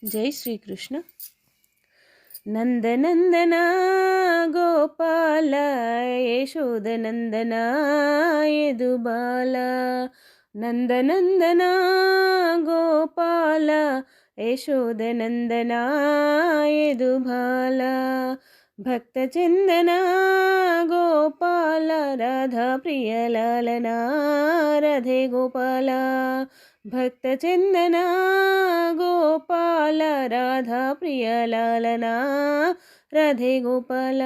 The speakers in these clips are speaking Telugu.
जय श्री कृष्ण। नंदनंदना गोपाल यशोदनंदना यदुबाल। नंदनंदना गोपाल यशोदनंदना यदुबाल। भक्तचंदना गोपाल राधा प्रियलालना राधे गोपाल। भक्तचंदना गोपाल राधा प्रियलालना राधे गोपाल।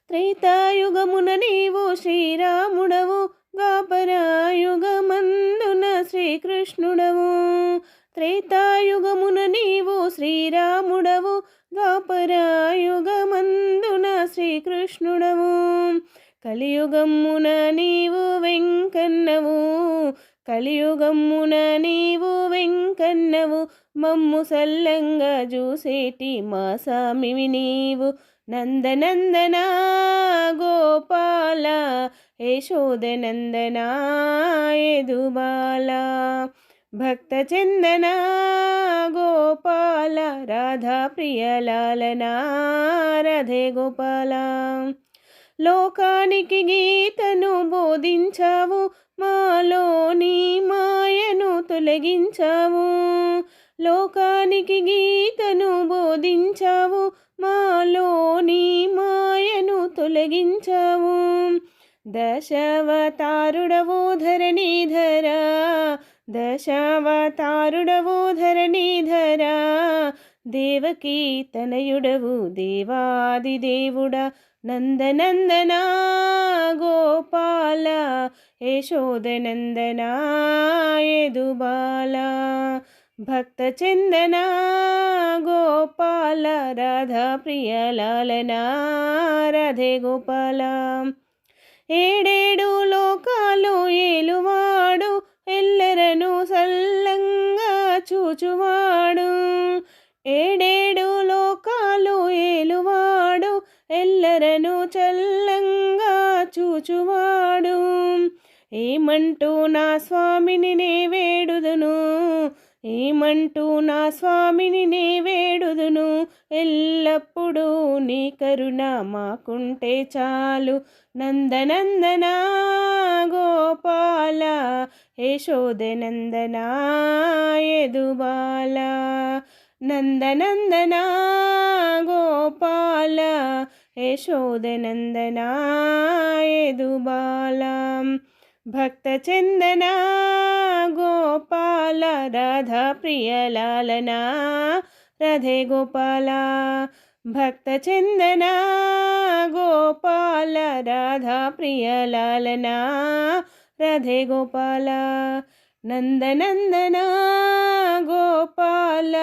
త్రేతాయుగమున నీవు శ్రీరాముడవు, ద్వాపరయుగమందున శ్రీకృష్ణుడవు. త్రేతాయుగమున నీవు శ్రీరాముడవు, ద్వాపరయుగమందున శ్రీకృష్ణుడవు. కలియుగమున నీవు వెంకన్నవు, కలియుగమున నీవు వెంకన్నవు. మమ్ము సల్లంగా చూసేటి మా సామివి నీవు. నందనందన గోపాల యశోదనందన యదుబాల. భక్తచందన గోపాల రాధా ప్రియలాలన రాధే గోపాల. లోకానికి గీతను బోధించావు, మాలోని మాయను తొలగించావు. లోకానికి గీతను బోధించావు, మాలోని మాయను తొలగించావు. దశావతారుడవు ధరణీధరా, దశావతారుడవు ధరణీధరా. దేవకీ తనయుడవు దేవాది దేవుడా. నందనందన గోపాల యశోదనందన యదుబాల. భక్తచందన గోపాల రాధా ప్రియలాలన రాధే గోపాల. ఏడేడు లోకాలు ఏలువాడు, ఎల్లరను సల్లంగా చూచువాడు. ఏడేడు లోకాలు ఏలువాడు, ఎల్లరను చల్లంగా చూచువాడు. ఏమంటూ నా స్వామిని నే వేడుదును, ఏమంటూ నా స్వామిని నే వేడుదును. ఎల్లప్పుడూ నీ కరుణ మాకుంటే చాలు. నందనందన గోపాల యశోదనందన యదుబాల. నందనందన గోపాల యశోదనందన యదుబాల. భక్తచందన గోపాల రాధా ప్రియలాలన రాధే గోపాల. భక్తచందన గోపాల రాధా ప్రియలాలన రాధే గోపాల. నందనందన గోపాల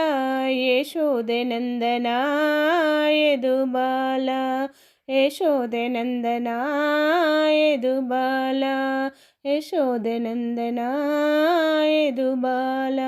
యశోదనందన యదుబాల. యశోదనందన యదుబాల, యశోదనందన యదుబాల.